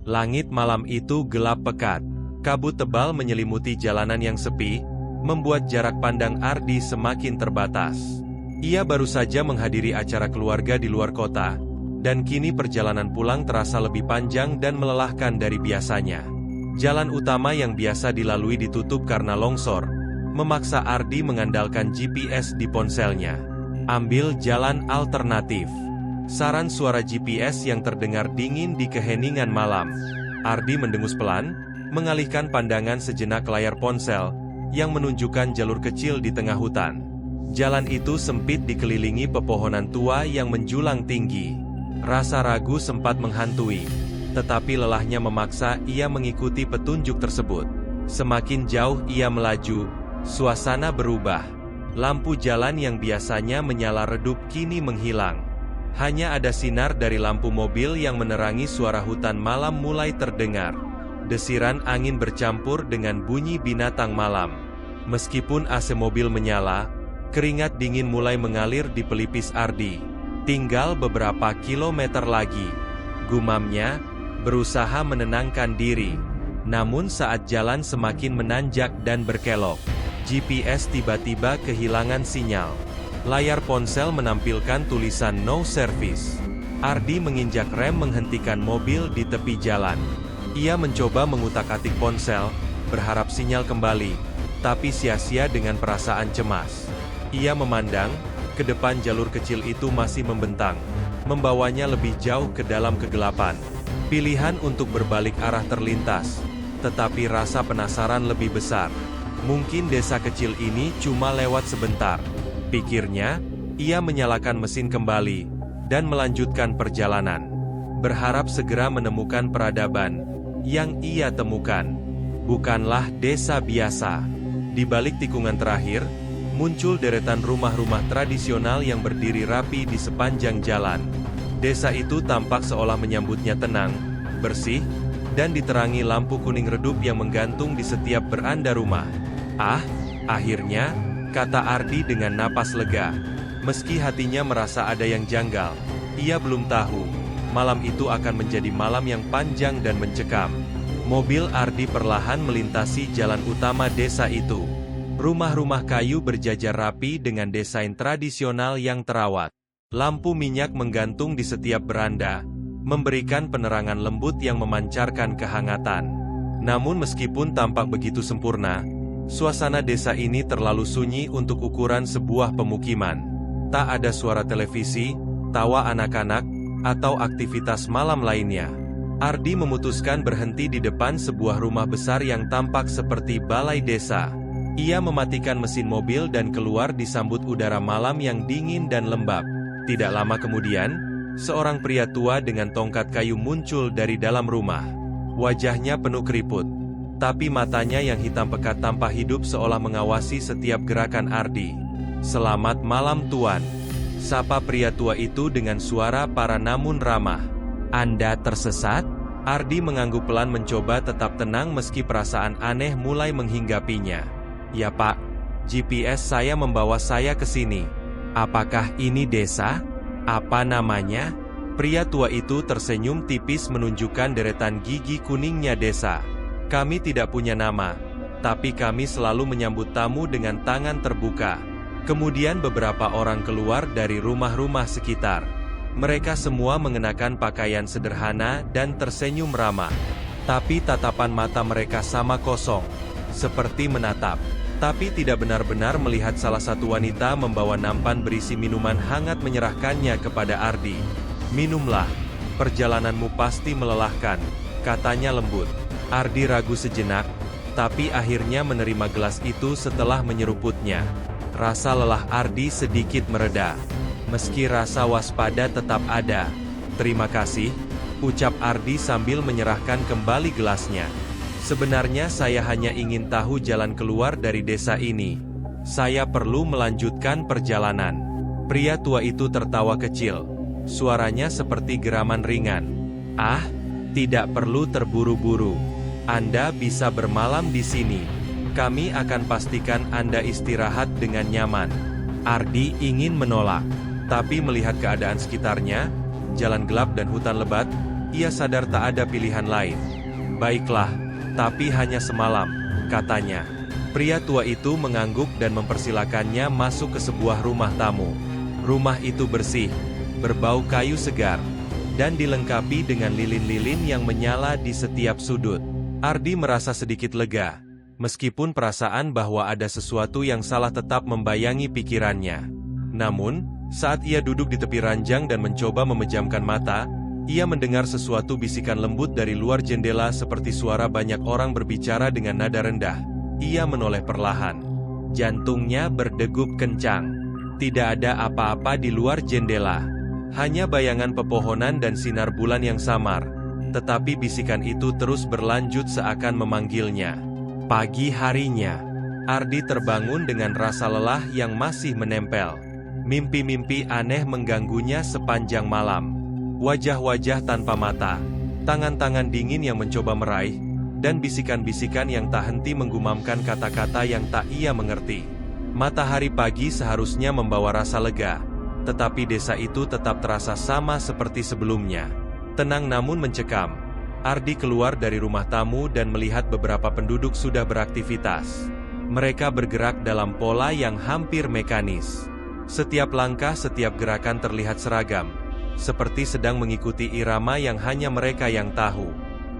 Langit malam itu gelap pekat. Kabut tebal menyelimuti jalanan yang sepi, membuat jarak pandang Ardi semakin terbatas. Ia baru saja menghadiri acara keluarga di luar kota, dan kini perjalanan pulang terasa lebih panjang dan melelahkan dari biasanya. Jalan utama yang biasa dilalui ditutup karena longsor, memaksa Ardi mengandalkan GPS di ponselnya. Ambil jalan alternatif. Saran suara GPS yang terdengar dingin di keheningan malam. Ardi mendengus pelan, mengalihkan pandangan sejenak ke layar ponsel, yang menunjukkan jalur kecil di tengah hutan. Jalan itu sempit dikelilingi pepohonan tua yang menjulang tinggi. Rasa ragu sempat menghantui, tetapi lelahnya memaksa ia mengikuti petunjuk tersebut. Semakin jauh ia melaju, suasana berubah. Lampu jalan yang biasanya menyala redup kini menghilang. Hanya ada sinar dari lampu mobil yang menerangi suara hutan malam mulai terdengar. Desiran angin bercampur dengan bunyi binatang malam. Meskipun AC mobil menyala, keringat dingin mulai mengalir di pelipis Ardi. Tinggal beberapa kilometer lagi, gumamnya, berusaha menenangkan diri. Namun saat jalan semakin menanjak dan berkelok, GPS tiba-tiba kehilangan sinyal. Layar ponsel menampilkan tulisan "No Service". Ardi menginjak rem menghentikan mobil di tepi jalan. Ia mencoba mengutak-atik ponsel, berharap sinyal kembali, tapi sia-sia dengan perasaan cemas. Ia memandang, ke depan jalur kecil itu masih membentang, membawanya lebih jauh ke dalam kegelapan. Pilihan untuk berbalik arah terlintas, tetapi rasa penasaran lebih besar. Mungkin desa kecil ini cuma lewat sebentar. Pikirnya, ia menyalakan mesin kembali, dan melanjutkan perjalanan. Berharap segera menemukan peradaban. Yang ia temukan, bukanlah desa biasa. Di balik tikungan terakhir, muncul deretan rumah-rumah tradisional yang berdiri rapi di sepanjang jalan. Desa itu tampak seolah menyambutnya tenang, bersih, dan diterangi lampu kuning redup yang menggantung di setiap beranda rumah. "Ah, akhirnya," kata Ardi dengan napas lega. Meski hatinya merasa ada yang janggal, ia belum tahu, malam itu akan menjadi malam yang panjang dan mencekam. Mobil Ardi perlahan melintasi jalan utama desa itu. Rumah-rumah kayu berjajar rapi dengan desain tradisional yang terawat. Lampu minyak menggantung di setiap beranda, memberikan penerangan lembut yang memancarkan kehangatan. Namun meskipun tampak begitu sempurna, suasana desa ini terlalu sunyi untuk ukuran sebuah pemukiman. Tak ada suara televisi, tawa anak-anak, atau aktivitas malam lainnya. Ardi memutuskan berhenti di depan sebuah rumah besar yang tampak seperti balai desa. Ia mematikan mesin mobil dan keluar disambut udara malam yang dingin dan lembab. Tidak lama kemudian, seorang pria tua dengan tongkat kayu muncul dari dalam rumah. Wajahnya penuh keriput, tapi matanya yang hitam pekat tanpa hidup seolah mengawasi setiap gerakan Ardi. "Selamat malam Tuan," sapa pria tua itu dengan suara parau namun ramah. "Anda tersesat?" Ardi mengangguk pelan mencoba tetap tenang meski perasaan aneh mulai menghinggapinya. "Ya Pak, GPS saya membawa saya ke sini." "Apakah ini desa? Apa namanya?" Pria tua itu tersenyum tipis menunjukkan deretan gigi kuningnya desa. "Kami tidak punya nama, tapi kami selalu menyambut tamu dengan tangan terbuka." Kemudian beberapa orang keluar dari rumah-rumah sekitar. Mereka semua mengenakan pakaian sederhana dan tersenyum ramah. Tapi tatapan mata mereka sama kosong, seperti menatap. Tapi tidak benar-benar melihat salah satu wanita membawa nampan berisi minuman hangat menyerahkannya kepada Ardi. "Minumlah, perjalananmu pasti melelahkan," katanya lembut. Ardi ragu sejenak, tapi akhirnya menerima gelas itu setelah menyeruputnya. Rasa lelah Ardi sedikit mereda, meski rasa waspada tetap ada. "Terima kasih," ucap Ardi sambil menyerahkan kembali gelasnya. "Sebenarnya saya hanya ingin tahu jalan keluar dari desa ini. Saya perlu melanjutkan perjalanan." Pria tua itu tertawa kecil. Suaranya seperti geraman ringan. "Ah, tidak perlu terburu-buru. Anda bisa bermalam di sini. Kami akan pastikan Anda istirahat dengan nyaman." Ardi ingin menolak, tapi melihat keadaan sekitarnya, jalan gelap dan hutan lebat, Ia sadar tak ada pilihan lain. Baiklah, tapi hanya semalam, katanya. Pria tua itu mengangguk dan mempersilakannya masuk ke sebuah rumah tamu. Rumah itu bersih, berbau kayu segar, dan dilengkapi dengan lilin-lilin yang menyala di setiap sudut. Ardi merasa sedikit lega, meskipun perasaan bahwa ada sesuatu yang salah tetap membayangi pikirannya. Namun, saat ia duduk di tepi ranjang dan mencoba memejamkan mata, ia mendengar sesuatu bisikan lembut dari luar jendela seperti suara banyak orang berbicara dengan nada rendah. Ia menoleh perlahan. Jantungnya berdegup kencang. Tidak ada apa-apa di luar jendela. Hanya bayangan pepohonan dan sinar bulan yang samar. Tetapi bisikan itu terus berlanjut seakan memanggilnya. Pagi harinya, Ardi terbangun dengan rasa lelah yang masih menempel. Mimpi-mimpi aneh mengganggunya sepanjang malam. Wajah-wajah tanpa mata, tangan-tangan dingin yang mencoba meraih, dan bisikan-bisikan yang tak henti menggumamkan kata-kata yang tak ia mengerti. Matahari pagi seharusnya membawa rasa lega, tetapi desa itu tetap terasa sama seperti sebelumnya. Tenang namun mencekam. Ardi keluar dari rumah tamu dan melihat beberapa penduduk sudah beraktivitas. Mereka bergerak dalam pola yang hampir mekanis. Setiap langkah, setiap gerakan terlihat seragam, seperti sedang mengikuti irama yang hanya mereka yang tahu.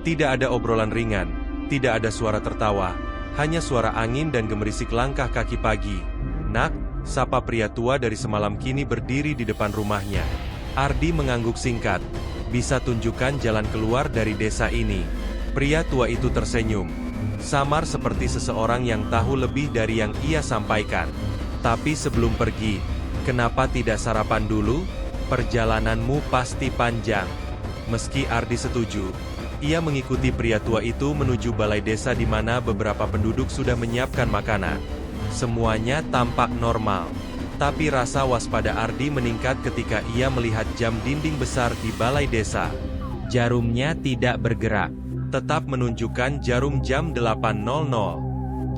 Tidak ada obrolan ringan, tidak ada suara tertawa, hanya suara angin dan gemerisik langkah kaki pagi. "Nak," sapa pria tua dari semalam kini berdiri di depan rumahnya. Ardi mengangguk singkat. "Bisa tunjukkan jalan keluar dari desa ini?" Pria tua itu tersenyum. Samar seperti seseorang yang tahu lebih dari yang ia sampaikan. "Tapi sebelum pergi, kenapa tidak sarapan dulu? Perjalananmu pasti panjang." Meski Ardi setuju, ia mengikuti pria tua itu menuju balai desa di mana beberapa penduduk sudah menyiapkan makanan. Semuanya tampak normal. Tapi rasa waspada Ardi meningkat ketika ia melihat jam dinding besar di balai desa. Jarumnya tidak bergerak, tetap menunjukkan jarum jam 8.00.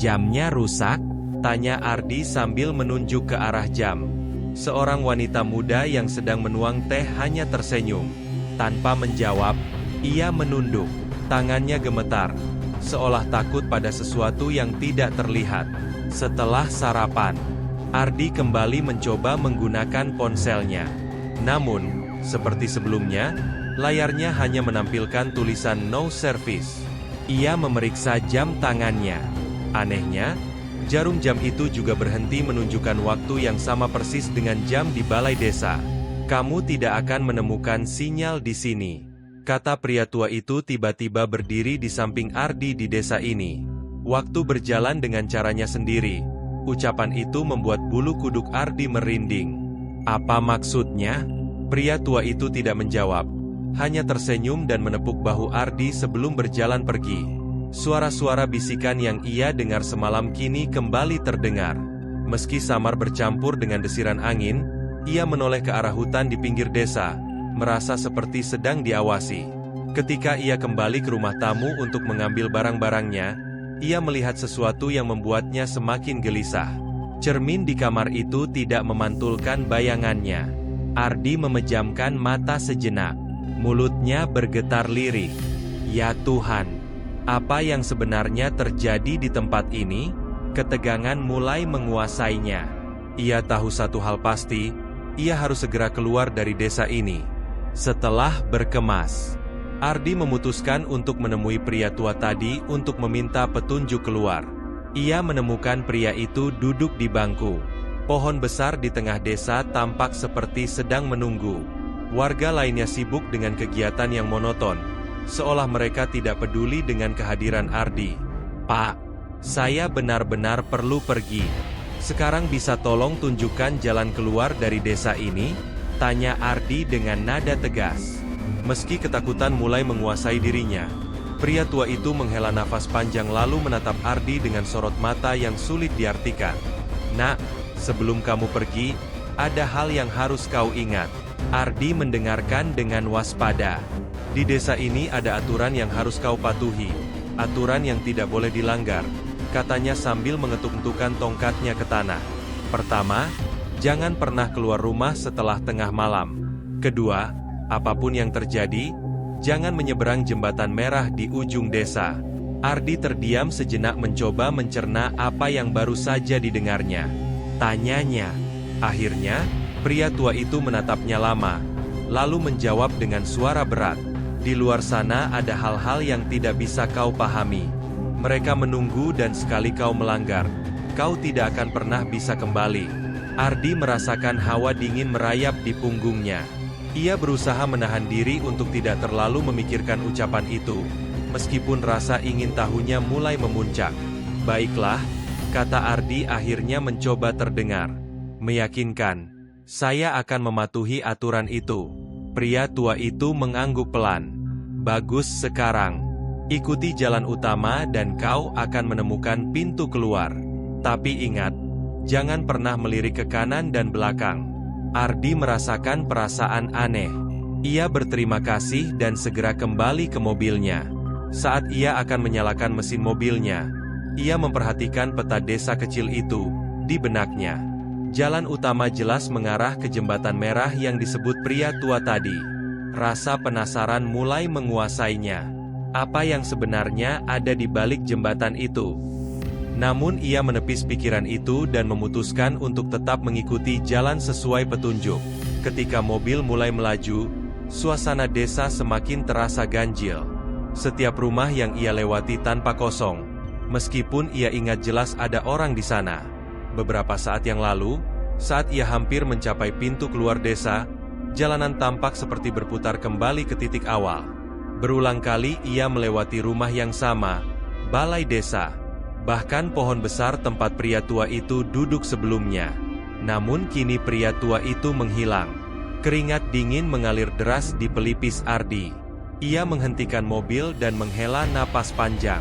"Jamnya rusak?" tanya Ardi sambil menunjuk ke arah jam. Seorang wanita muda yang sedang menuang teh hanya tersenyum. Tanpa menjawab, ia menunduk. Tangannya gemetar, seolah takut pada sesuatu yang tidak terlihat. Setelah sarapan, Ardi kembali mencoba menggunakan ponselnya. Namun, seperti sebelumnya, layarnya hanya menampilkan tulisan "No Service". Ia memeriksa jam tangannya. Anehnya, jarum jam itu juga berhenti menunjukkan waktu yang sama persis dengan jam di balai desa. "Kamu tidak akan menemukan sinyal di sini," kata pria tua itu tiba-tiba berdiri di samping Ardi di desa ini. Waktu berjalan dengan caranya sendiri. Ucapan itu membuat bulu kuduk Ardi merinding. Apa maksudnya? Pria tua itu tidak menjawab, hanya tersenyum dan menepuk bahu Ardi sebelum berjalan pergi. Suara-suara bisikan yang ia dengar semalam kini kembali terdengar. Meski samar bercampur dengan desiran angin, ia menoleh ke arah hutan di pinggir desa, merasa seperti sedang diawasi. Ketika ia kembali ke rumah tamu untuk mengambil barang-barangnya, ia melihat sesuatu yang membuatnya semakin gelisah. Cermin di kamar itu tidak memantulkan bayangannya. Ardi memejamkan mata sejenak. Mulutnya bergetar lirih. Ya Tuhan, apa yang sebenarnya terjadi di tempat ini? Ketegangan mulai menguasainya. Ia tahu satu hal pasti, ia harus segera keluar dari desa ini. Setelah berkemas, Ardi memutuskan untuk menemui pria tua tadi untuk meminta petunjuk keluar. Ia menemukan pria itu duduk di bangku. Pohon besar di tengah desa tampak seperti sedang menunggu. Warga lainnya sibuk dengan kegiatan yang monoton, seolah mereka tidak peduli dengan kehadiran Ardi. "Pak, saya benar-benar perlu pergi. Sekarang bisa tolong tunjukkan jalan keluar dari desa ini?" tanya Ardi dengan nada tegas. Meski ketakutan mulai menguasai dirinya, pria tua itu menghela nafas panjang lalu menatap Ardi dengan sorot mata yang sulit diartikan. "Nak, sebelum kamu pergi, ada hal yang harus kau ingat." Ardi mendengarkan dengan waspada. "Di desa ini ada aturan yang harus kau patuhi, aturan yang tidak boleh dilanggar," katanya sambil mengetuk-entukkan tongkatnya ke tanah. "Pertama, jangan pernah keluar rumah setelah tengah malam. Kedua, apapun yang terjadi, Jangan menyeberang jembatan merah di ujung desa. Ardi terdiam sejenak mencoba mencerna apa yang baru saja didengarnya. Tanyanya. Akhirnya, pria tua itu menatapnya lama, lalu menjawab dengan suara berat. Di luar sana ada hal-hal yang tidak bisa kau pahami. Mereka menunggu dan sekali kau melanggar, kau tidak akan pernah bisa kembali. Ardi merasakan hawa dingin merayap di punggungnya. Ia berusaha menahan diri untuk tidak terlalu memikirkan ucapan itu, meskipun rasa ingin tahunya mulai memuncak. Baiklah, kata Ardi akhirnya mencoba terdengar. Meyakinkan, saya akan mematuhi aturan itu. Pria tua itu mengangguk pelan. Bagus sekarang. Ikuti jalan utama dan kau akan menemukan pintu keluar. Tapi ingat, jangan pernah melirik ke kanan dan belakang. Ardi merasakan perasaan aneh. Ia berterima kasih dan segera kembali ke mobilnya. Saat ia akan menyalakan mesin mobilnya, ia memperhatikan peta desa kecil itu di benaknya. Jalan utama jelas mengarah ke jembatan merah yang disebut pria tua tadi. Rasa penasaran mulai menguasainya. Apa yang sebenarnya ada di balik jembatan itu? Namun ia menepis pikiran itu dan memutuskan untuk tetap mengikuti jalan sesuai petunjuk. Ketika mobil mulai melaju, suasana desa semakin terasa ganjil. Setiap rumah yang ia lewati tanpa kosong, meskipun ia ingat jelas ada orang di sana. Beberapa saat yang lalu, saat ia hampir mencapai pintu keluar desa, jalanan tampak seperti berputar kembali ke titik awal. Berulang kali ia melewati rumah yang sama, balai desa, bahkan pohon besar tempat pria tua itu duduk sebelumnya. Namun kini pria tua itu menghilang. Keringat dingin mengalir deras di pelipis Ardi. Ia menghentikan mobil dan menghela napas panjang.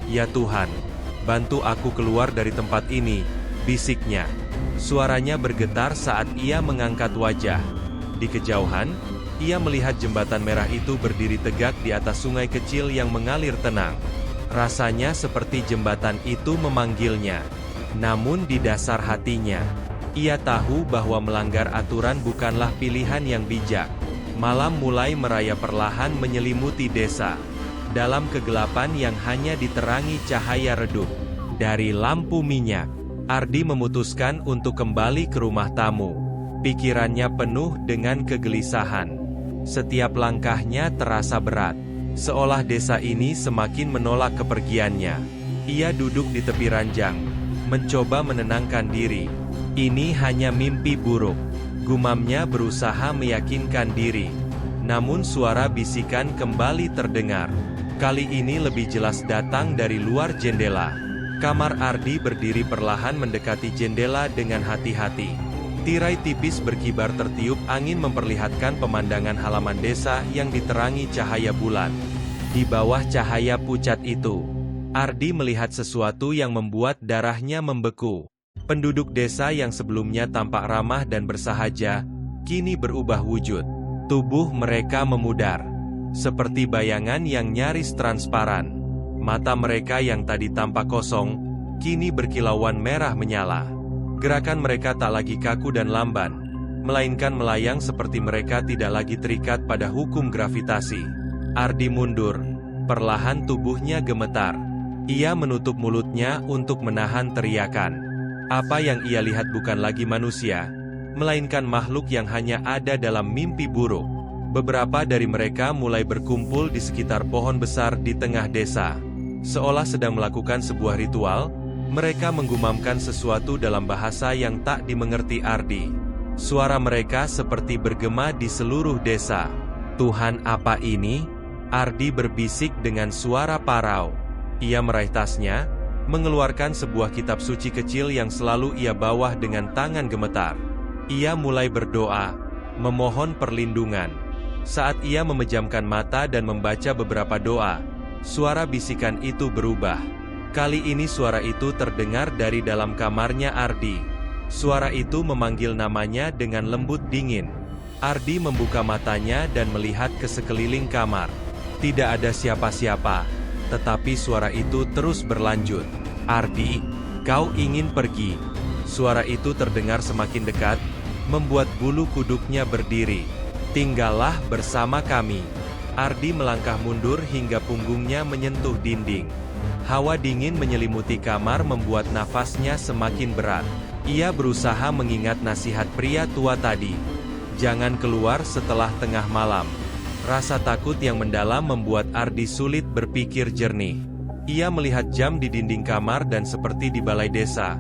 Ya Tuhan, bantu aku keluar dari tempat ini, bisiknya. Suaranya bergetar saat ia mengangkat wajah. Di kejauhan, ia melihat jembatan merah itu berdiri tegak di atas sungai kecil yang mengalir tenang. Rasanya seperti jembatan itu memanggilnya. Namun di dasar hatinya, ia tahu bahwa melanggar aturan bukanlah pilihan yang bijak. Malam mulai merayap perlahan menyelimuti desa. Dalam kegelapan yang hanya diterangi cahaya redup dari lampu minyak, Ardi memutuskan untuk kembali ke rumah tamu. Pikirannya penuh dengan kegelisahan. Setiap langkahnya terasa berat, seolah desa ini semakin menolak kepergiannya. Ia duduk di tepi ranjang, mencoba menenangkan diri. Ini hanya mimpi buruk, gumamnya berusaha meyakinkan diri. Namun suara bisikan kembali terdengar. Kali ini lebih jelas datang dari luar jendela. Kamar Ardi berdiri perlahan mendekati jendela dengan hati-hati. Tirai tipis berkibar tertiup angin memperlihatkan pemandangan halaman desa yang diterangi cahaya bulan. Di bawah cahaya pucat itu, Ardi melihat sesuatu yang membuat darahnya membeku. Penduduk desa yang sebelumnya tampak ramah dan bersahaja, kini berubah wujud. Tubuh mereka memudar, seperti bayangan yang nyaris transparan. Mata mereka yang tadi tampak kosong, kini berkilauan merah menyala. Gerakan mereka tak lagi kaku dan lamban, melainkan melayang seperti mereka tidak lagi terikat pada hukum gravitasi. Ardi mundur, perlahan tubuhnya gemetar. Ia menutup mulutnya untuk menahan teriakan. Apa yang ia lihat bukan lagi manusia, melainkan makhluk yang hanya ada dalam mimpi buruk. Beberapa dari mereka mulai berkumpul di sekitar pohon besar di tengah desa. Seolah sedang melakukan sebuah ritual, mereka menggumamkan sesuatu dalam bahasa yang tak dimengerti Ardi. Suara mereka seperti bergema di seluruh desa. Tuhan, apa ini? Ardi berbisik dengan suara parau. Ia meraih tasnya, mengeluarkan sebuah kitab suci kecil yang selalu ia bawa dengan tangan gemetar. Ia mulai berdoa, memohon perlindungan. Saat ia memejamkan mata dan membaca beberapa doa, suara bisikan itu berubah. Kali ini suara itu terdengar dari dalam kamarnya Ardi. Suara itu memanggil namanya dengan lembut dingin. Ardi membuka matanya dan melihat ke sekeliling kamar. Tidak ada siapa-siapa, tetapi suara itu terus berlanjut. Ardi, kau ingin pergi? Suara itu terdengar semakin dekat, membuat bulu kuduknya berdiri. Tinggallah bersama kami. Ardi melangkah mundur hingga punggungnya menyentuh dinding. Hawa dingin menyelimuti kamar membuat nafasnya semakin berat. Ia berusaha mengingat nasihat pria tua tadi. Jangan keluar setelah tengah malam. Rasa takut yang mendalam membuat Ardi sulit berpikir jernih. Ia melihat jam di dinding kamar dan seperti di balai desa,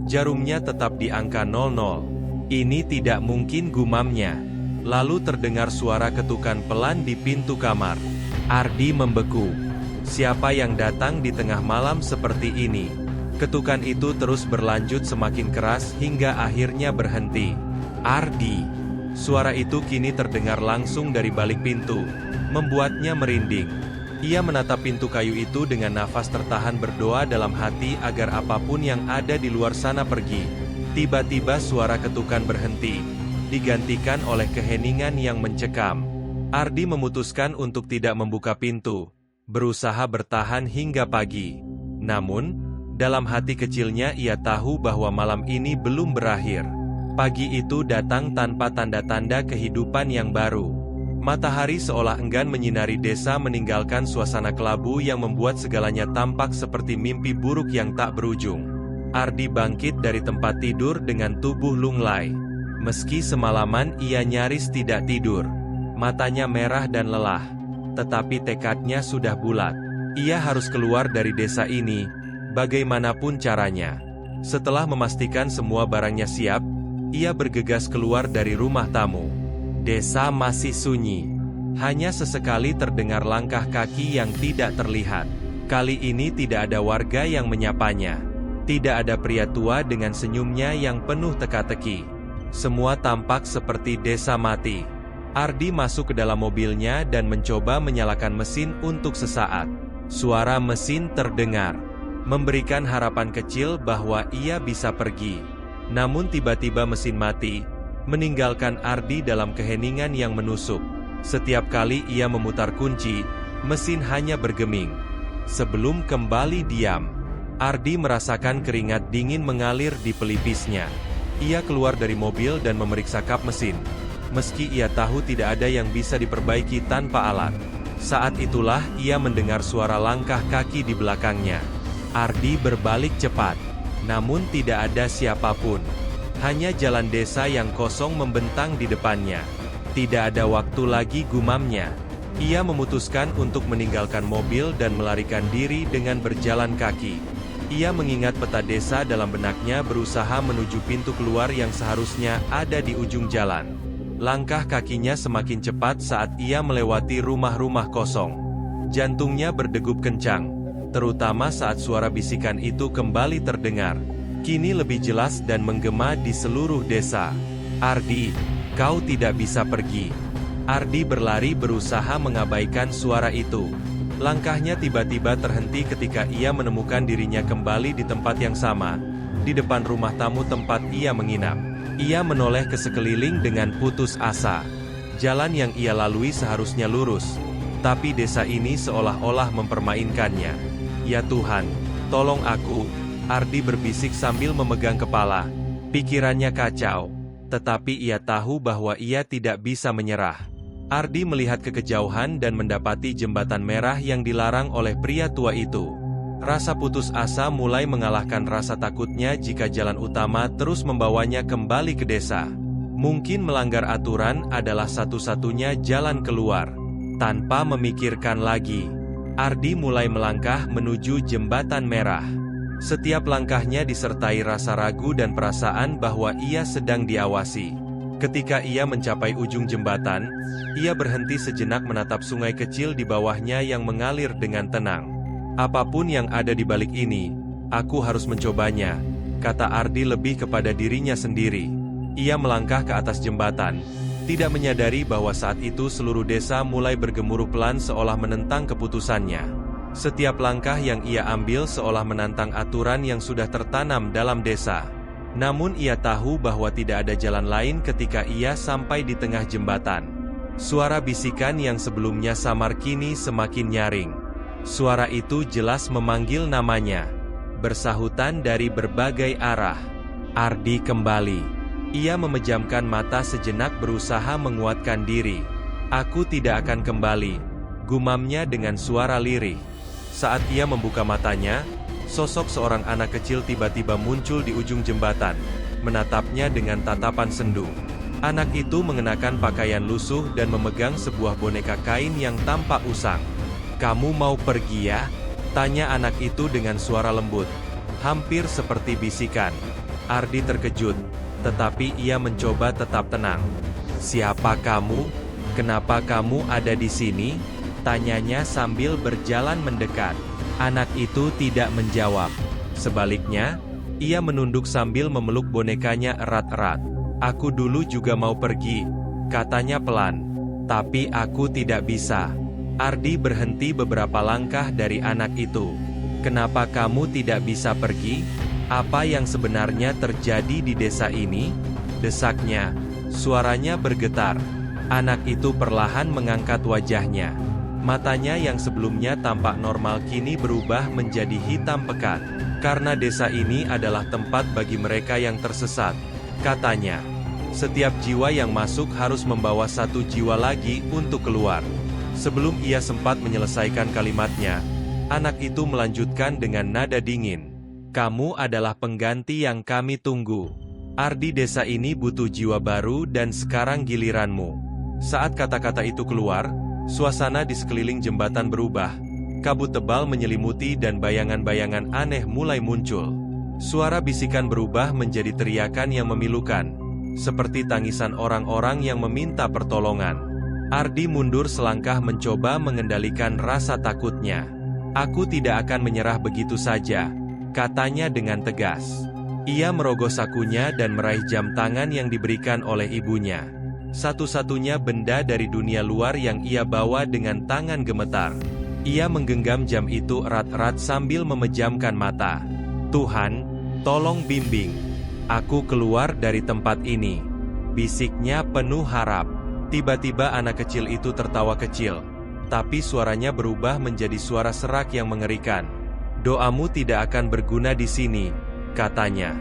jarumnya tetap di angka 00. Ini tidak mungkin, gumamnya. Lalu terdengar suara ketukan pelan di pintu kamar. Ardi membeku. Siapa yang datang di tengah malam seperti ini? Ketukan itu terus berlanjut semakin keras hingga akhirnya berhenti. Ardi. Suara itu kini terdengar langsung dari balik pintu, membuatnya merinding. Ia menatap pintu kayu itu dengan nafas tertahan, berdoa dalam hati agar apapun yang ada di luar sana pergi. Tiba-tiba suara ketukan berhenti, digantikan oleh keheningan yang mencekam. Ardi memutuskan untuk tidak membuka pintu, berusaha bertahan hingga pagi. Namun, dalam hati kecilnya ia tahu bahwa malam ini belum berakhir. Pagi itu datang tanpa tanda-tanda kehidupan yang baru. Matahari seolah enggan menyinari desa, meninggalkan suasana kelabu yang membuat segalanya tampak seperti mimpi buruk yang tak berujung. Ardi bangkit dari tempat tidur dengan tubuh lunglai. Meski semalaman ia nyaris tidak tidur, matanya merah dan lelah, tetapi tekadnya sudah bulat. Ia harus keluar dari desa ini, bagaimanapun caranya. Setelah memastikan semua barangnya siap, ia bergegas keluar dari rumah tamu. Desa masih sunyi. Hanya sesekali terdengar langkah kaki yang tidak terlihat. Kali ini tidak ada warga yang menyapanya. Tidak ada pria tua dengan senyumnya yang penuh teka-teki. Semua tampak seperti desa mati. Ardi masuk ke dalam mobilnya dan mencoba menyalakan mesin untuk sesaat. Suara mesin terdengar, memberikan harapan kecil bahwa ia bisa pergi. Namun tiba-tiba mesin mati, meninggalkan Ardi dalam keheningan yang menusuk. Setiap kali ia memutar kunci, mesin hanya bergeming. Sebelum kembali diam, Ardi merasakan keringat dingin mengalir di pelipisnya. Ia keluar dari mobil dan memeriksa kap mesin. Meski ia tahu tidak ada yang bisa diperbaiki tanpa alat. Saat itulah ia mendengar suara langkah kaki di belakangnya. Ardi berbalik cepat, namun tidak ada siapapun. Hanya jalan desa yang kosong membentang di depannya. Tidak ada waktu lagi, gumamnya. Ia memutuskan untuk meninggalkan mobil dan melarikan diri dengan berjalan kaki. Ia mengingat peta desa dalam benaknya, berusaha menuju pintu keluar yang seharusnya ada di ujung jalan. Langkah kakinya semakin cepat saat ia melewati rumah-rumah kosong. Jantungnya berdegup kencang, terutama saat suara bisikan itu kembali terdengar. Kini lebih jelas dan menggema di seluruh desa. Ardi, kau tidak bisa pergi. Ardi berlari berusaha mengabaikan suara itu. Langkahnya tiba-tiba terhenti ketika ia menemukan dirinya kembali di tempat yang sama, di depan rumah tamu tempat ia menginap. Ia menoleh ke sekeliling dengan putus asa. Jalan yang ia lalui seharusnya lurus, tapi desa ini seolah-olah mempermainkannya. Ya Tuhan, tolong aku, Ardi berbisik sambil memegang kepala. Pikirannya kacau, tetapi ia tahu bahwa ia tidak bisa menyerah. Ardi melihat ke kejauhan dan mendapati jembatan merah yang dilarang oleh pria tua itu. Rasa putus asa mulai mengalahkan rasa takutnya jika jalan utama terus membawanya kembali ke desa. Mungkin melanggar aturan adalah satu-satunya jalan keluar. Tanpa memikirkan lagi, Ardi mulai melangkah menuju jembatan merah. Setiap langkahnya disertai rasa ragu dan perasaan bahwa ia sedang diawasi. Ketika ia mencapai ujung jembatan, ia berhenti sejenak menatap sungai kecil di bawahnya yang mengalir dengan tenang. Apapun yang ada di balik ini, aku harus mencobanya, kata Ardi lebih kepada dirinya sendiri. Ia melangkah ke atas jembatan, tidak menyadari bahwa saat itu seluruh desa mulai bergemuruh pelan seolah menentang keputusannya. Setiap langkah yang ia ambil seolah menantang aturan yang sudah tertanam dalam desa. Namun ia tahu bahwa tidak ada jalan lain ketika ia sampai di tengah jembatan. Suara bisikan yang sebelumnya samar kini semakin nyaring. Suara itu jelas memanggil namanya, bersahutan dari berbagai arah. Ardi kembali. Ia memejamkan mata sejenak berusaha menguatkan diri. Aku tidak akan kembali. gumamnya dengan suara lirih. Saat ia membuka matanya, sosok seorang anak kecil tiba-tiba muncul di ujung jembatan, menatapnya dengan tatapan sendu. Anak itu mengenakan pakaian lusuh dan memegang sebuah boneka kain yang tampak usang. "Kamu mau pergi ya?" tanya anak itu dengan suara lembut, hampir seperti bisikan. Ardi terkejut, tetapi ia mencoba tetap tenang. "Siapa kamu? Kenapa kamu ada di sini?" tanyanya sambil berjalan mendekat. Anak itu tidak menjawab. Sebaliknya, ia menunduk sambil memeluk bonekanya erat-erat. "Aku dulu juga mau pergi," katanya pelan. "Tapi aku tidak bisa." Ardi berhenti beberapa langkah dari anak itu. "Kenapa kamu tidak bisa pergi? Apa yang sebenarnya terjadi di desa ini?" desaknya. Suaranya bergetar. Anak itu perlahan mengangkat wajahnya. Matanya yang sebelumnya tampak normal kini berubah menjadi hitam pekat. "Karena desa ini adalah tempat bagi mereka yang tersesat," katanya. "Setiap jiwa yang masuk harus membawa satu jiwa lagi untuk keluar." Sebelum ia sempat menyelesaikan kalimatnya, anak itu melanjutkan dengan nada dingin. "Kamu adalah pengganti yang kami tunggu. Ardi, desa ini butuh jiwa baru dan sekarang giliranmu." Saat kata-kata itu keluar, suasana di sekeliling jembatan berubah. Kabut tebal menyelimuti dan bayangan-bayangan aneh mulai muncul. Suara bisikan berubah menjadi teriakan yang memilukan, seperti tangisan orang-orang yang meminta pertolongan. Ardi mundur selangkah mencoba mengendalikan rasa takutnya. "Aku tidak akan menyerah begitu saja," katanya dengan tegas. Ia merogoh sakunya dan meraih jam tangan yang diberikan oleh ibunya. Satu-satunya benda dari dunia luar yang ia bawa dengan tangan gemetar. Ia menggenggam jam itu erat-erat sambil memejamkan mata. "Tuhan, tolong bimbing aku keluar dari tempat ini," bisiknya penuh harap. Tiba-tiba anak kecil itu tertawa kecil, tapi suaranya berubah menjadi suara serak yang mengerikan. "Doamu tidak akan berguna di sini," katanya.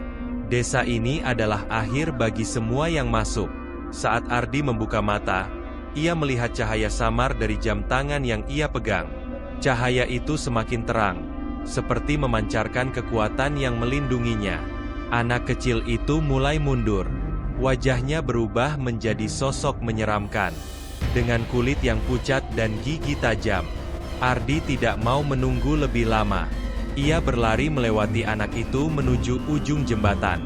"Desa ini adalah akhir bagi semua yang masuk." Saat Ardi membuka mata, ia melihat cahaya samar dari jam tangan yang ia pegang. Cahaya itu semakin terang, seperti memancarkan kekuatan yang melindunginya. Anak kecil itu mulai mundur. Wajahnya berubah menjadi sosok menyeramkan, dengan kulit yang pucat dan gigi tajam. Ardi tidak mau menunggu lebih lama. Ia berlari melewati anak itu menuju ujung jembatan.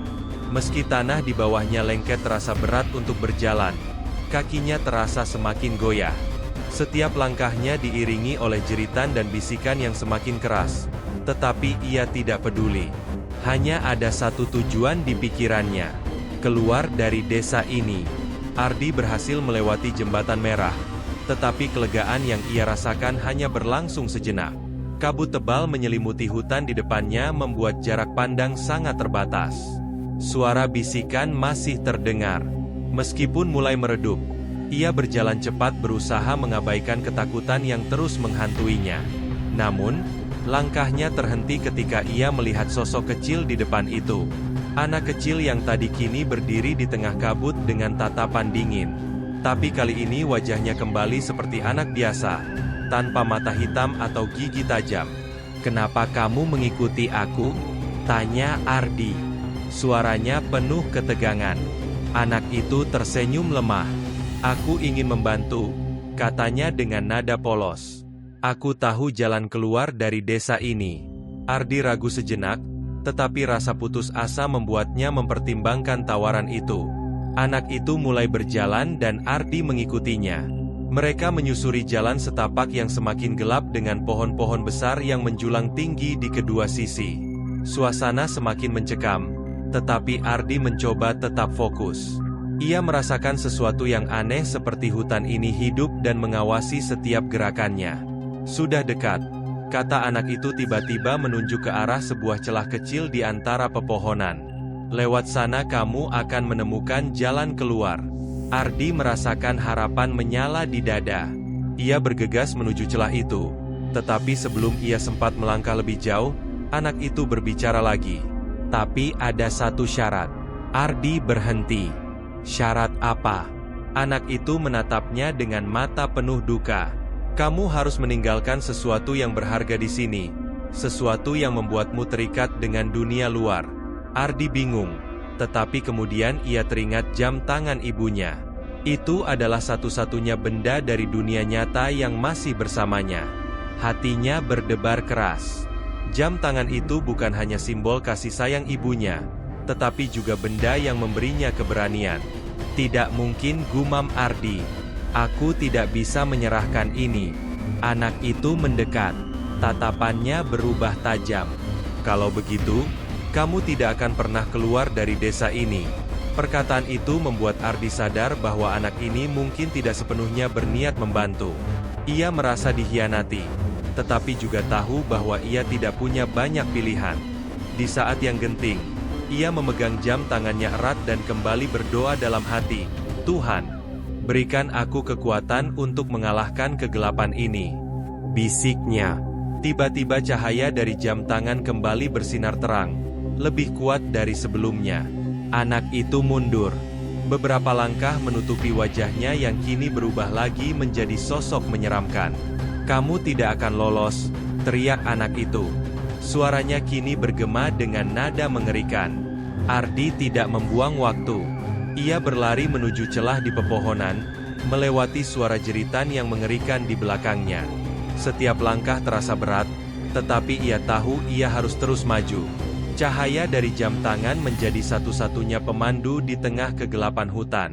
Meski tanah di bawahnya lengket terasa berat untuk berjalan, kakinya terasa semakin goyah. Setiap langkahnya diiringi oleh jeritan dan bisikan yang semakin keras, tetapi ia tidak peduli. Hanya ada satu tujuan di pikirannya: keluar dari desa ini. Ardi berhasil melewati jembatan merah, tetapi kelegaan yang ia rasakan hanya berlangsung sejenak. Kabut tebal menyelimuti hutan di depannya membuat jarak pandang sangat terbatas. Suara bisikan masih terdengar. Meskipun mulai meredup, ia berjalan cepat berusaha mengabaikan ketakutan yang terus menghantuinya. Namun, langkahnya terhenti ketika ia melihat sosok kecil di depan itu. Anak kecil yang tadi kini berdiri di tengah kabut dengan tatapan dingin. Tapi kali ini wajahnya kembali seperti anak biasa, tanpa mata hitam atau gigi tajam. "Kenapa kamu mengikuti aku?" tanya Ardi. Suaranya penuh ketegangan. Anak itu tersenyum lemah. "Aku ingin membantu," katanya dengan nada polos. "Aku tahu jalan keluar dari desa ini." Ardi ragu sejenak, tetapi rasa putus asa membuatnya mempertimbangkan tawaran itu. Anak itu mulai berjalan dan Ardi mengikutinya. Mereka menyusuri jalan setapak yang semakin gelap dengan pohon-pohon besar yang menjulang tinggi di kedua sisi. Suasana semakin mencekam, tetapi Ardi mencoba tetap fokus. Ia merasakan sesuatu yang aneh seperti hutan ini hidup dan mengawasi setiap gerakannya. "Sudah dekat," kata anak itu tiba-tiba menunjuk ke arah sebuah celah kecil di antara pepohonan. "Lewat sana kamu akan menemukan jalan keluar." Ardi merasakan harapan menyala di dada. Ia bergegas menuju celah itu. Tetapi sebelum ia sempat melangkah lebih jauh, anak itu berbicara lagi. "Tapi ada satu syarat." Ardi berhenti. "Syarat apa?" Anak itu menatapnya dengan mata penuh duka. Kamu harus meninggalkan sesuatu yang berharga di sini, sesuatu yang membuatmu terikat dengan dunia luar. Ardi bingung, tetapi kemudian ia teringat jam tangan ibunya. Itu adalah satu-satunya benda dari dunia nyata yang masih bersamanya. Hatinya berdebar keras. Jam tangan itu bukan hanya simbol kasih sayang ibunya, tetapi juga benda yang memberinya keberanian. Tidak mungkin, gumam Ardi. Aku tidak bisa menyerahkan ini. Anak itu mendekat. Tatapannya berubah tajam. Kalau begitu, kamu tidak akan pernah keluar dari desa ini. Perkataan itu membuat Ardi sadar bahwa anak ini mungkin tidak sepenuhnya berniat membantu. Ia merasa dikhianati, tetapi juga tahu bahwa ia tidak punya banyak pilihan. Di saat yang genting, ia memegang jam tangannya erat dan kembali berdoa dalam hati, "Tuhan, berikan aku kekuatan untuk mengalahkan kegelapan ini," bisiknya. Tiba-tiba cahaya dari jam tangan kembali bersinar terang, lebih kuat dari sebelumnya. Anak itu mundur. Beberapa langkah menutupi wajahnya yang kini berubah lagi menjadi sosok menyeramkan. "Kamu tidak akan lolos," teriak anak itu. Suaranya kini bergema dengan nada mengerikan. Ardi tidak membuang waktu. Ia berlari menuju celah di pepohonan, melewati suara jeritan yang mengerikan di belakangnya. Setiap langkah terasa berat, tetapi ia tahu ia harus terus maju. Cahaya dari jam tangan menjadi satu-satunya pemandu di tengah kegelapan hutan.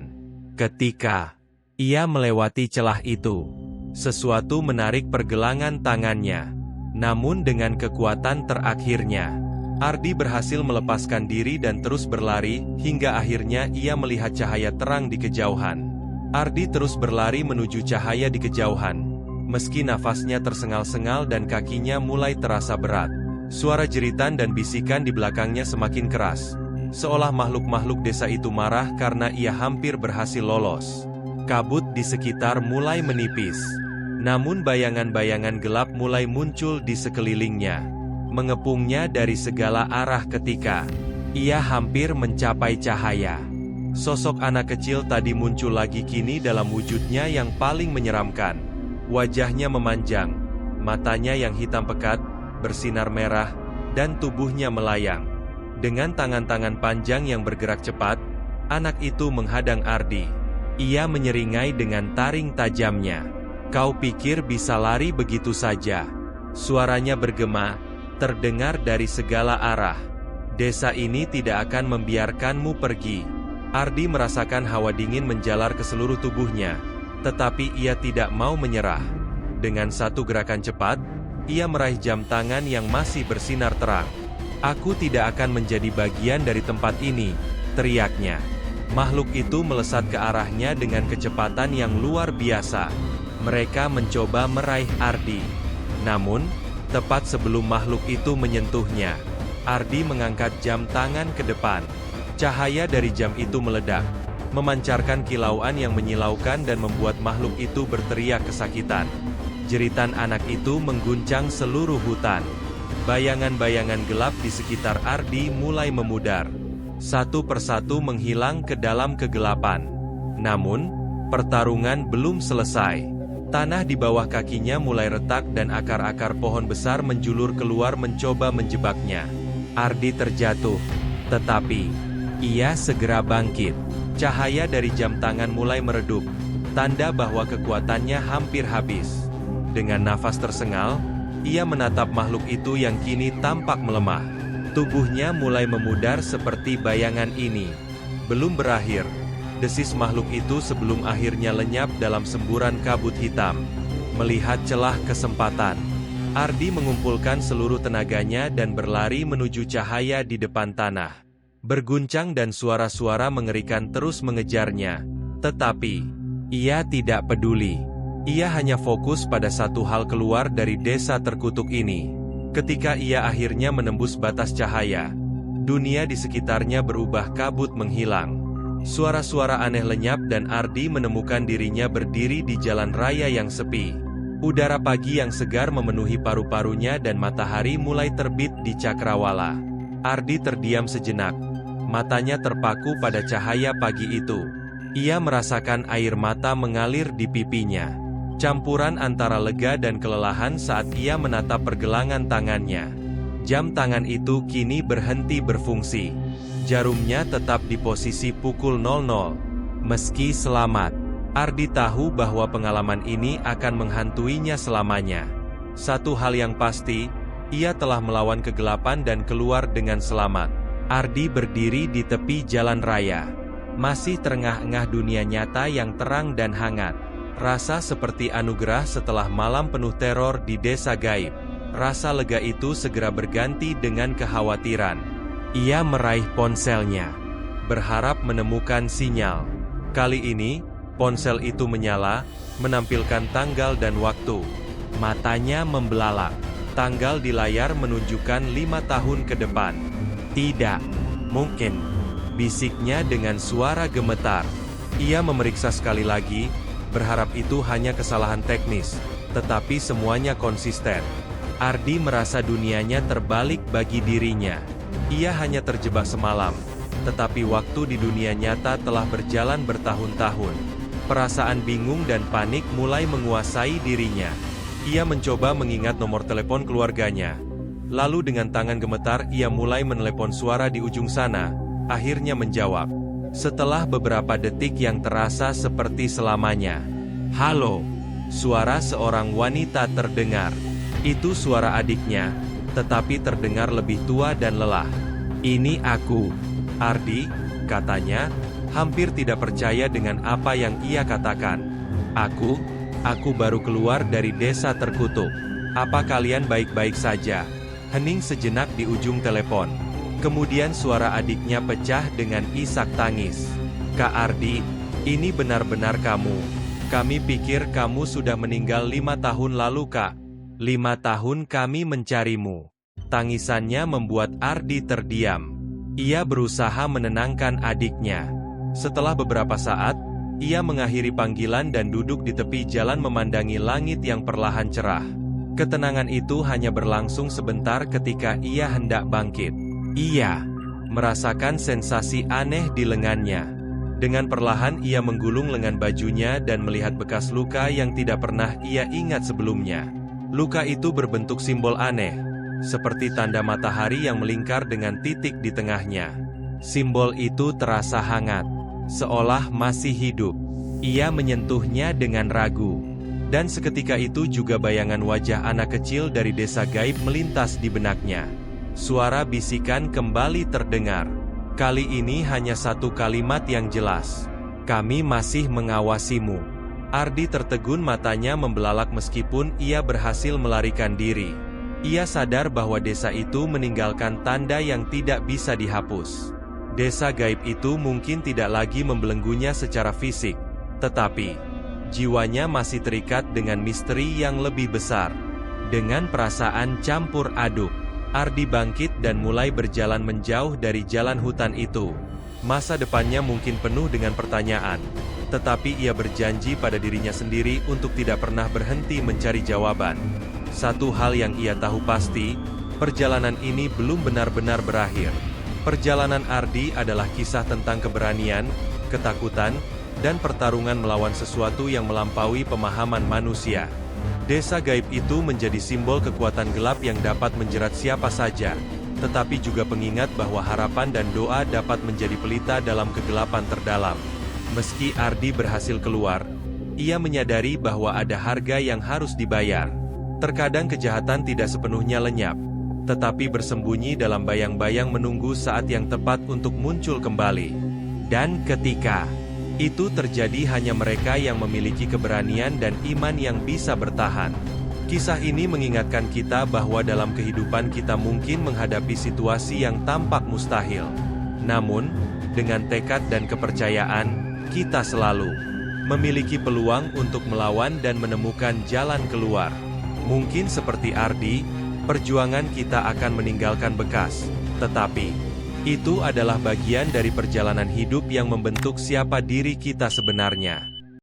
Ketika ia melewati celah itu, sesuatu menarik pergelangan tangannya. Namun dengan kekuatan terakhirnya, Ardi berhasil melepaskan diri dan terus berlari, hingga akhirnya ia melihat cahaya terang di kejauhan. Ardi terus berlari menuju cahaya di kejauhan. Meski nafasnya tersengal-sengal dan kakinya mulai terasa berat, suara jeritan dan bisikan di belakangnya semakin keras. Seolah makhluk-makhluk desa itu marah karena ia hampir berhasil lolos. Kabut di sekitar mulai menipis. Namun bayangan-bayangan gelap mulai muncul di sekelilingnya, mengepungnya dari segala arah ketika ia hampir mencapai cahaya. Sosok anak kecil tadi muncul lagi, kini dalam wujudnya yang paling menyeramkan. Wajahnya memanjang, matanya yang hitam pekat, bersinar merah, dan tubuhnya melayang. Dengan tangan-tangan panjang yang bergerak cepat, anak itu menghadang Ardi. Ia menyeringai dengan taring tajamnya. "Kau pikir bisa lari begitu saja?" Suaranya bergema, terdengar dari segala arah. "Desa ini tidak akan membiarkanmu pergi." Ardi merasakan hawa dingin menjalar ke seluruh tubuhnya, tetapi ia tidak mau menyerah. Dengan satu gerakan cepat, ia meraih jam tangan yang masih bersinar terang. "Aku tidak akan menjadi bagian dari tempat ini," teriaknya. Makhluk itu melesat ke arahnya dengan kecepatan yang luar biasa. Mereka mencoba meraih Ardi. Namun, tepat sebelum makhluk itu menyentuhnya, Ardi mengangkat jam tangan ke depan. Cahaya dari jam itu meledak, memancarkan kilauan yang menyilaukan dan membuat makhluk itu berteriak kesakitan. Jeritan anak itu mengguncang seluruh hutan. Bayangan-bayangan gelap di sekitar Ardi mulai memudar. Satu persatu menghilang ke dalam kegelapan. Namun, pertarungan belum selesai. Tanah di bawah kakinya mulai retak dan akar-akar pohon besar menjulur keluar mencoba menjebaknya. Ardi terjatuh, tetapi ia segera bangkit. Cahaya dari jam tangan mulai meredup, tanda bahwa kekuatannya hampir habis. Dengan nafas tersengal, ia menatap makhluk itu yang kini tampak melemah. Tubuhnya mulai memudar seperti bayangan ini. Belum berakhir, desis makhluk itu sebelum akhirnya lenyap dalam semburan kabut hitam. Melihat celah kesempatan, Ardi mengumpulkan seluruh tenaganya dan berlari menuju cahaya di depan tanah. Berguncang dan suara-suara mengerikan terus mengejarnya. Tetapi, ia tidak peduli. Ia hanya fokus pada satu hal: keluar dari desa terkutuk ini. Ketika ia akhirnya menembus batas cahaya, dunia di sekitarnya berubah kabut menghilang. Suara-suara aneh lenyap dan Ardi menemukan dirinya berdiri di jalan raya yang sepi. Udara pagi yang segar memenuhi paru-parunya dan matahari mulai terbit di cakrawala. Ardi terdiam sejenak. Matanya terpaku pada cahaya pagi itu. Ia merasakan air mata mengalir di pipinya. Campuran antara lega dan kelelahan saat ia menatap pergelangan tangannya. Jam tangan itu kini berhenti berfungsi. Jarumnya tetap di posisi pukul 00. Meski selamat, Ardi tahu bahwa pengalaman ini akan menghantuinya selamanya. Satu hal yang pasti, ia telah melawan kegelapan dan keluar dengan selamat. Ardi berdiri di tepi jalan raya. Masih terengah-engah dunia nyata yang terang dan hangat. Rasa seperti anugerah setelah malam penuh teror di desa gaib. Rasa lega itu segera berganti dengan kekhawatiran. Ia meraih ponselnya, berharap menemukan sinyal. Kali ini, ponsel itu menyala, menampilkan tanggal dan waktu. Matanya membelalak. Tanggal di layar menunjukkan 5 tahun ke depan. Tidak mungkin, bisiknya dengan suara gemetar. Ia memeriksa sekali lagi, berharap itu hanya kesalahan teknis, tetapi semuanya konsisten. Ardi merasa dunianya terbalik bagi dirinya. Ia hanya terjebak semalam, tetapi waktu di dunia nyata telah berjalan bertahun-tahun. Perasaan bingung dan panik mulai menguasai dirinya. Ia mencoba mengingat nomor telepon keluarganya. Lalu dengan tangan gemetar ia mulai menelepon suara di ujung sana, akhirnya menjawab. Setelah beberapa detik yang terasa seperti selamanya. Halo, suara seorang wanita terdengar. Itu suara adiknya, tetapi terdengar lebih tua dan lelah. Ini aku, Ardi, katanya, hampir tidak percaya dengan apa yang ia katakan. Aku baru keluar dari desa terkutuk. Apa kalian baik-baik saja? Hening sejenak di ujung telepon. Kemudian suara adiknya pecah dengan isak tangis. Kak Ardi, ini benar-benar kamu. Kami pikir kamu sudah meninggal 5 tahun lalu, Kak. 5 tahun kami mencarimu. Tangisannya membuat Ardi terdiam. Ia berusaha menenangkan adiknya. Setelah beberapa saat, ia mengakhiri panggilan dan duduk di tepi jalan memandangi langit yang perlahan cerah. Ketenangan itu hanya berlangsung sebentar ketika ia hendak bangkit. Ia merasakan sensasi aneh di lengannya. Dengan perlahan ia menggulung lengan bajunya dan melihat bekas luka yang tidak pernah ia ingat sebelumnya. Luka itu berbentuk simbol aneh, seperti tanda matahari yang melingkar dengan titik di tengahnya. Simbol itu terasa hangat, seolah masih hidup. Ia menyentuhnya dengan ragu. Dan seketika itu juga bayangan wajah anak kecil dari desa gaib melintas di benaknya. Suara bisikan kembali terdengar. Kali ini hanya satu kalimat yang jelas. Kami masih mengawasimu. Ardi tertegun, matanya membelalak meskipun ia berhasil melarikan diri. Ia sadar bahwa desa itu meninggalkan tanda yang tidak bisa dihapus. Desa gaib itu mungkin tidak lagi membelenggunya secara fisik, tetapi jiwanya masih terikat dengan misteri yang lebih besar. Dengan perasaan campur aduk, Ardi bangkit dan mulai berjalan menjauh dari jalan hutan itu. Masa depannya mungkin penuh dengan pertanyaan, tetapi ia berjanji pada dirinya sendiri untuk tidak pernah berhenti mencari jawaban. Satu hal yang ia tahu pasti, perjalanan ini belum benar-benar berakhir. Perjalanan Ardi adalah kisah tentang keberanian, ketakutan, dan pertarungan melawan sesuatu yang melampaui pemahaman manusia. Desa gaib itu menjadi simbol kekuatan gelap yang dapat menjerat siapa saja, tetapi juga pengingat bahwa harapan dan doa dapat menjadi pelita dalam kegelapan terdalam. Meski Ardi berhasil keluar, ia menyadari bahwa ada harga yang harus dibayar. Terkadang kejahatan tidak sepenuhnya lenyap, tetapi bersembunyi dalam bayang-bayang menunggu saat yang tepat untuk muncul kembali. Dan ketika itu terjadi, hanya mereka yang memiliki keberanian dan iman yang bisa bertahan. Kisah ini mengingatkan kita bahwa dalam kehidupan kita mungkin menghadapi situasi yang tampak mustahil. Namun, dengan tekad dan kepercayaan, kita selalu memiliki peluang untuk melawan dan menemukan jalan keluar. Mungkin seperti Ardi, perjuangan kita akan meninggalkan bekas, tetapi itu adalah bagian dari perjalanan hidup yang membentuk siapa diri kita sebenarnya.